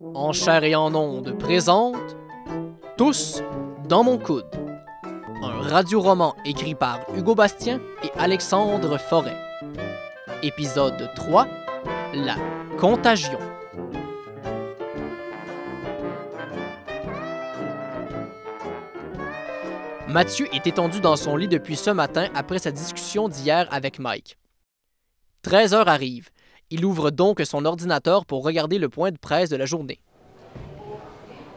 En chair et en ondes présente Tous dans mon coude. Un radioroman écrit par Hugo Bastien et Alexandre Forêt. Épisode 3, La Contagion. Mathieu est étendu dans son lit depuis ce matin après sa discussion d'hier avec Mike. 13 heures arrive. Il ouvre donc son ordinateur pour regarder le point de presse de la journée.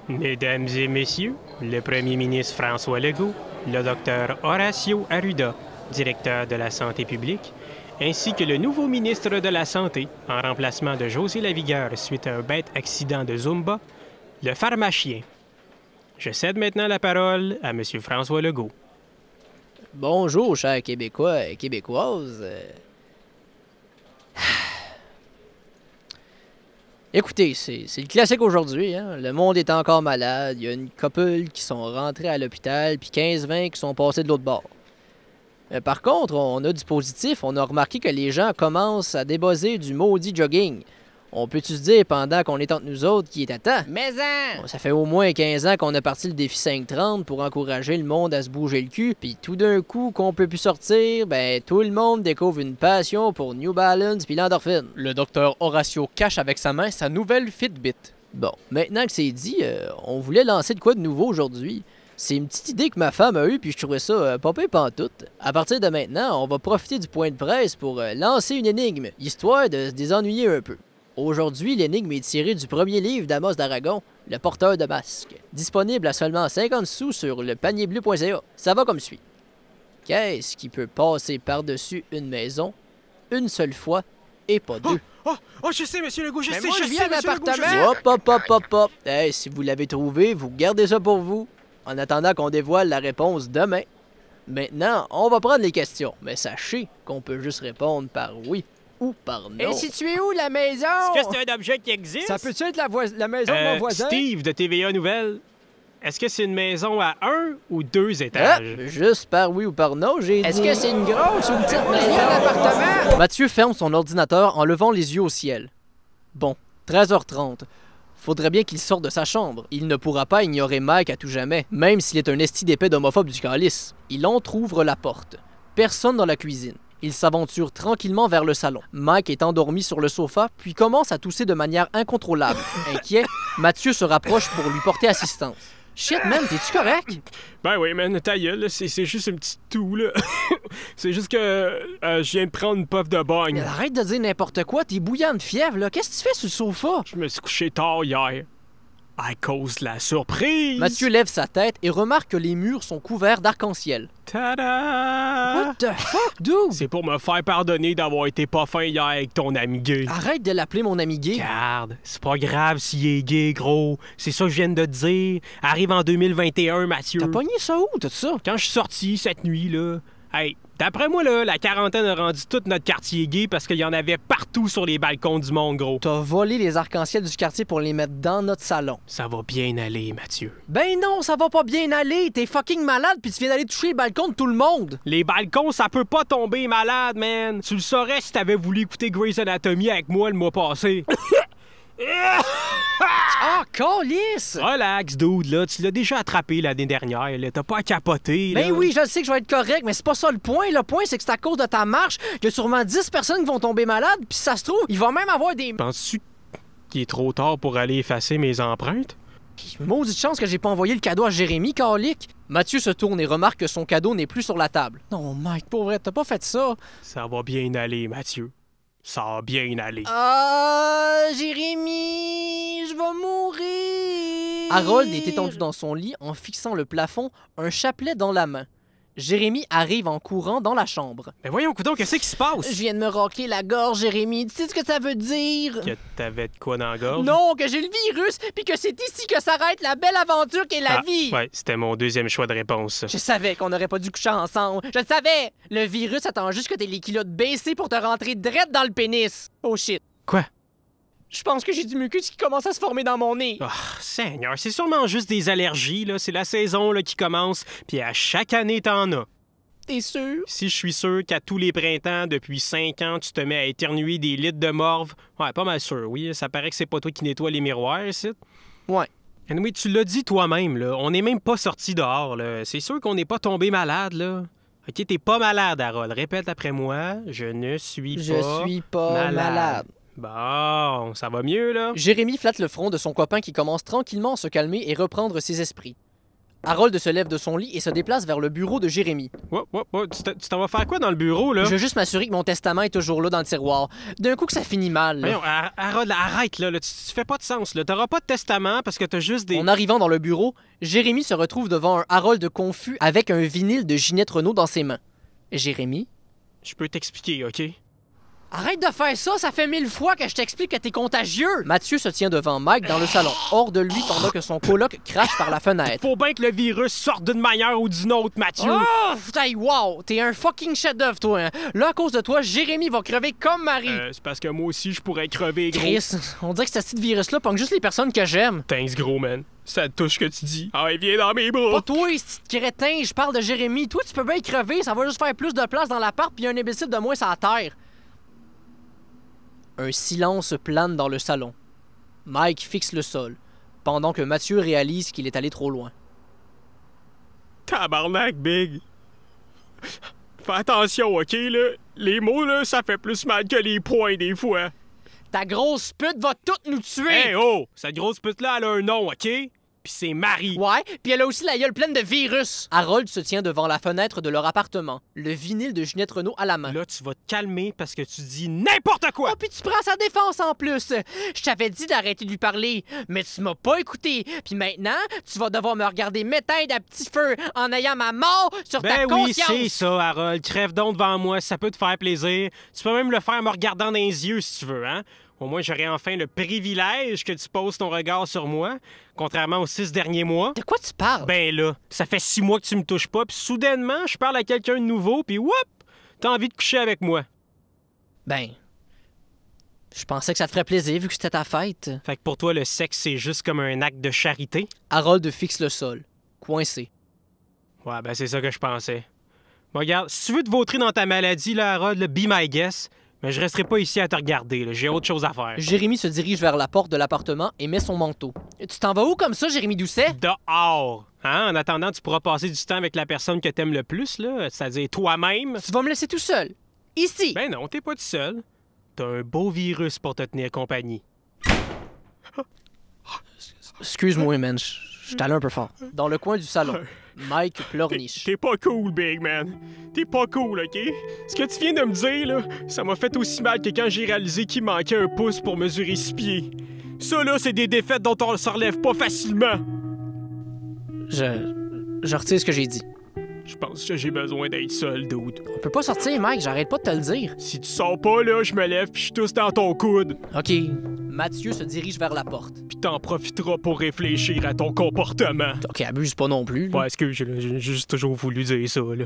Mesdames et messieurs, le premier ministre François Legault, le docteur Horacio Arruda, directeur de la santé publique, ainsi que le nouveau ministre de la Santé, en remplacement de José Lavigueur suite à un bête accident de Zumba, le pharmacien. Je cède maintenant la parole à M. François Legault. Bonjour, chers Québécois et Québécoises. Écoutez, c'est le classique aujourd'hui. Hein? Le monde est encore malade. Il y a une couple qui sont rentrés à l'hôpital, puis 15-20 qui sont passés de l'autre bord. Mais par contre, on a du positif. On a remarqué que les gens commencent à débosser du maudit jogging. On peut-tu se dire, pendant qu'on est entre nous autres, qui est à temps? Mais Bon, ça fait au moins 15 ans qu'on a parti le défi 5-30 pour encourager le monde à se bouger le cul, puis tout d'un coup, qu'on peut plus sortir, ben tout le monde découvre une passion pour New Balance puis l'endorphine. Le docteur Horacio cache avec sa main sa nouvelle Fitbit. Bon, maintenant que c'est dit, on voulait lancer de quoi de nouveau aujourd'hui. C'est une petite idée que ma femme a eue, puis je trouvais ça pas pire pantoute. À partir de maintenant, on va profiter du point de presse pour lancer une énigme, histoire de se désennuyer un peu. Aujourd'hui, l'énigme est tirée du premier livre d'Amos d'Aragon, Le porteur de masque, disponible à seulement 50 sous sur le panierbleu.ca. Ça va comme suit. Qu'est-ce qui peut passer par-dessus une maison une seule fois et pas deux? Oh, je sais, monsieur Legault, je Mais sais, moi, je je sais, viens monsieur Legault, je d'appartement. sais. Hop. Hey, si vous l'avez trouvé, vous gardez ça pour vous, en attendant qu'on dévoile la réponse demain. Maintenant, on va prendre les questions, mais sachez qu'on peut juste répondre par oui ou par non. Et située où, la maison? Est-ce que c'est un objet qui existe? Ça peut-tu être la maison de mon voisin? Steve de TVA Nouvelle, est-ce que c'est une maison à 1 ou 2 étages? Juste par oui ou par non, j'ai dit... Est-ce que c'est une grosse ou une petite maison d'appartement? Mathieu ferme son ordinateur en levant les yeux au ciel. Bon, 13h30. Faudrait bien qu'il sorte de sa chambre. Il ne pourra pas ignorer Mike à tout jamais, même s'il est un esti d'épais d'homophobe du calice. Il entrouvre la porte. Personne dans la cuisine. Il s'aventure tranquillement vers le salon. Mike est endormi sur le sofa, puis commence à tousser de manière incontrôlable. Inquiet, Mathieu se rapproche pour lui porter assistance. Shit, man, t'es-tu correct? Ben oui, man, ta gueule, là, c'est juste une petite toux, là. C'est juste que je viens de prendre une puff de bagne. Mais arrête de dire n'importe quoi, t'es bouillant de fièvre, là. Qu'est-ce que tu fais sur le sofa? Je me suis couché tard hier. À cause de la surprise! Mathieu lève sa tête et remarque que les murs sont couverts d'arc-en-ciel. Tada! What the fuck, dude? C'est pour me faire pardonner d'avoir été pas fin hier avec ton ami gay. Arrête de l'appeler mon ami gay. Regarde, c'est pas grave s'il est gay, gros. C'est ça que je viens de te dire. Arrive en 2021, Mathieu. T'as pogné ça où, tout ça? Quand je suis sorti cette nuit, là... Hey, d'après moi, là, la quarantaine a rendu tout notre quartier gay parce qu'il y en avait partout sur les balcons du monde, gros. T'as volé les arcs-en-ciel du quartier pour les mettre dans notre salon. Ça va bien aller, Mathieu. Ben non, ça va pas bien aller. T'es fucking malade puis tu viens d'aller toucher les balcons de tout le monde. Les balcons, ça peut pas tomber malade, man. Tu le saurais si t'avais voulu écouter Grey's Anatomy avec moi le mois passé. Ah, câlisse! Relax, dude, là. Tu l'as déjà attrapé l'année dernière, là. T'as pas à capoter, là. Ben oui, je sais que je vais être correct, mais c'est pas ça le point. Le point, c'est que c'est à cause de ta marche qu'il y a sûrement 10 personnes qui vont tomber malades, puis ça se trouve, il va même avoir des... Penses-tu qu'il est trop tard pour aller effacer mes empreintes? Maudite chance que j'ai pas envoyé le cadeau à Jérémy, calique. Mathieu se tourne et remarque que son cadeau n'est plus sur la table. Non, Mike, pour vrai, t'as pas fait ça. Ça va bien aller, Mathieu. Ça va bien aller. Ah, Jérémy, je vais mourir. Harold est étendu dans son lit en fixant le plafond, un chapelet dans la main. Jérémy arrive en courant dans la chambre. Mais voyons, coudonc, qu'est-ce qui se passe? Je viens de me racler la gorge, Jérémy. Tu sais ce que ça veut dire? Que t'avais de quoi dans la gorge? Non, que j'ai le virus, puis que c'est ici que s'arrête la belle aventure qu'est la vie. Ouais, c'était mon deuxième choix de réponse. Je savais qu'on n'aurait pas dû coucher ensemble. Je le savais. Le virus attend juste que t'aies les kilos de baissés pour te rentrer drette dans le pénis. Oh shit. Quoi? Je pense que j'ai du mucus qui commence à se former dans mon nez. Oh, Seigneur, c'est sûrement juste des allergies, là. C'est la saison là, qui commence, puis à chaque année, t'en as. T'es sûr? Si je suis sûr qu'à tous les printemps, depuis 5 ans, tu te mets à éternuer des litres de morve, ouais, pas mal sûr, oui. Ça paraît que c'est pas toi qui nettoie les miroirs, ici. Ouais. Oui, tu l'as dit toi-même, là. On n'est même pas sorti dehors, là. C'est sûr qu'on n'est pas tombé malade, là. OK, t'es pas malade, Harold. Répète après moi. Je ne suis pas malade. Bon, ça va mieux, là? Jérémy flatte le front de son copain qui commence tranquillement à se calmer et reprendre ses esprits. Harold se lève de son lit et se déplace vers le bureau de Jérémy. Tu t'en vas faire quoi dans le bureau, là? Je veux juste m'assurer que mon testament est toujours là dans le tiroir. D'un coup que ça finit mal. Voyons, Harold, arrête, là. Tu fais pas de sens, là. T'auras pas de testament parce que t'as juste des... En arrivant dans le bureau, Jérémy se retrouve devant un Harold confus avec un vinyle de Ginette Renault dans ses mains. Jérémy? Je peux t'expliquer, OK? Arrête de faire ça, ça fait 1000 fois que je t'explique que t'es contagieux! Mathieu se tient devant Mike dans le salon, hors de lui pendant que son coloc crache par la fenêtre. Faut bien que le virus sorte d'une manière ou d'une autre, Mathieu! Oh! Hey, wow! T'es un fucking chef-d'œuvre, toi, hein? Là, à cause de toi, Jérémy va crever comme Marie! C'est parce que moi aussi, je pourrais crever, gros. Chris, on dirait que ce petit virus-là pogne juste les personnes que j'aime. Thanks, gros, man. Ça te touche que tu dis. Ah, viens dans mes bras! Pas toi, ce petit crétin, je parle de Jérémy. Toi, tu peux bien y crever, ça va juste faire plus de place dans l'appart pis un imbécile de moins sur la terre. Un silence plane dans le salon. Mike fixe le sol, pendant que Mathieu réalise qu'il est allé trop loin. Tabarnak, Big! Fais attention, OK, là? Les mots, là, ça fait plus mal que les poings, des fois. Ta grosse pute va toutes nous tuer! Hey, oh! Cette grosse pute-là, elle a un nom, OK? Puis c'est Marie. Ouais, puis elle a aussi la gueule pleine de virus. Harold se tient devant la fenêtre de leur appartement, le vinyle de Ginette Renault à la main. Là, tu vas te calmer parce que tu dis n'importe quoi! Oh, puis tu prends sa défense en plus. Je t'avais dit d'arrêter de lui parler, mais tu m'as pas écouté. Puis maintenant, tu vas devoir me regarder m'éteindre à petit feu en ayant ma mort sur ta Ben oui, conscience. c'est ça, Harold. Crève donc devant moi, ça peut te faire plaisir. Tu peux même le faire en me regardant dans les yeux si tu veux, hein? Au moins, j'aurai enfin le privilège que tu poses ton regard sur moi, contrairement aux 6 derniers mois. De quoi tu parles? Ben là, ça fait 6 mois que tu me touches pas, puis soudainement, je parle à quelqu'un de nouveau, puis whoop, t'as envie de coucher avec moi. Ben, je pensais que ça te ferait plaisir vu que c'était ta fête. Fait que pour toi, le sexe, c'est juste comme un acte de charité? Harold fixe le sol, coincé. Ouais, ben c'est ça que je pensais. Bon, regarde, si tu veux te vautrer dans ta maladie, là, Harold, là, be my guest, mais je resterai pas ici à te regarder, là. J'ai autre chose à faire. Jérémy se dirige vers la porte de l'appartement et met son manteau. Tu t'en vas où comme ça, Jérémy Doucet? Dehors! Hein? En attendant, tu pourras passer du temps avec la personne que t'aimes le plus, là, c'est-à-dire toi-même. Tu vas me laisser tout seul. Ici! Ben non, t'es pas tout seul. T'as un beau virus pour te tenir compagnie. Excuse-moi, man, je suis allé un peu fort. Dans le coin du salon, Mike pleurniche. T'es pas cool, Big Man. T'es pas cool, OK? Ce que tu viens de me dire, là, ça m'a fait aussi mal que quand j'ai réalisé qu'il manquait un pouce pour mesurer 6 pieds. Ça, là, c'est des défaites dont on se relève pas facilement. Je retire ce que j'ai dit. Je pense que j'ai besoin d'être seul, dude. On peut pas sortir, Mike, j'arrête pas de te le dire. Si tu sors pas, là, je me lève puis je tousse dans ton coude. OK. Mathieu se dirige vers la porte. Puis t'en profiteras pour réfléchir à ton comportement. OK, abuse pas non plus. Ouais, excuse, j'ai juste toujours voulu dire ça, là.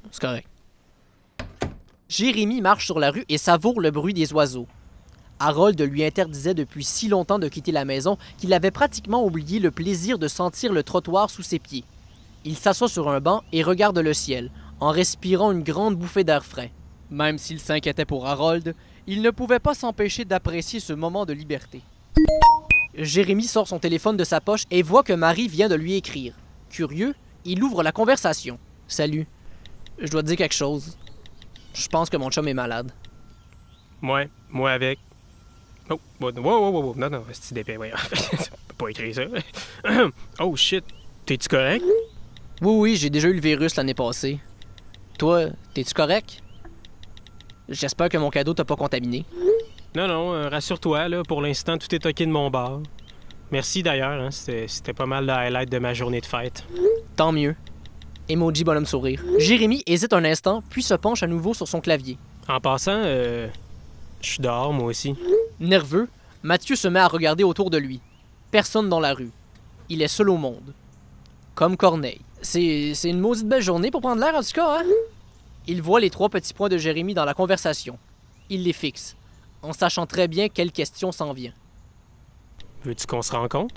C'est correct. Jérémy marche sur la rue et savoure le bruit des oiseaux. Harold lui interdisait depuis si longtemps de quitter la maison qu'il avait pratiquement oublié le plaisir de sentir le trottoir sous ses pieds. Il s'assoit sur un banc et regarde le ciel, en respirant une grande bouffée d'air frais. Même s'il s'inquiétait pour Harold, il ne pouvait pas s'empêcher d'apprécier ce moment de liberté. Jérémy sort son téléphone de sa poche et voit que Marie vient de lui écrire. Curieux, il ouvre la conversation. « Salut. Je dois te dire quelque chose. Je pense que mon chum est malade. » Ouais, moi avec. Oh, wow. Non, c'est d'épais, voyons. Je peux pas écrire ça. Oh shit, t'es-tu correct? Oui, j'ai déjà eu le virus l'année passée. Toi, t'es-tu correct? J'espère que mon cadeau t'a pas contaminé. Non, rassure-toi, là, pour l'instant, tout est OK de mon bord. Merci d'ailleurs, hein, c'était pas mal le highlight de ma journée de fête. Tant mieux. Emoji bonhomme sourire. Jérémy hésite un instant, puis se penche à nouveau sur son clavier. En passant, je suis dehors, moi aussi. Nerveux, Mathieu se met à regarder autour de lui. Personne dans la rue. Il est seul au monde. Comme Corneille. C'est une maudite belle journée pour prendre l'air, en tout cas, hein? Il voit les 3 petits points de Jérémy dans la conversation. Il les fixe, en sachant très bien quelle question s'en vient. Veux-tu qu'on se rencontre?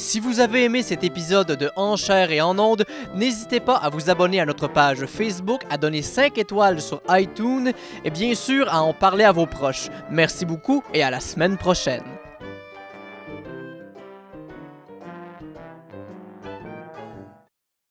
Si vous avez aimé cet épisode de En chair et en ondes, n'hésitez pas à vous abonner à notre page Facebook, à donner 5 étoiles sur iTunes et bien sûr à en parler à vos proches. Merci beaucoup et à la semaine prochaine.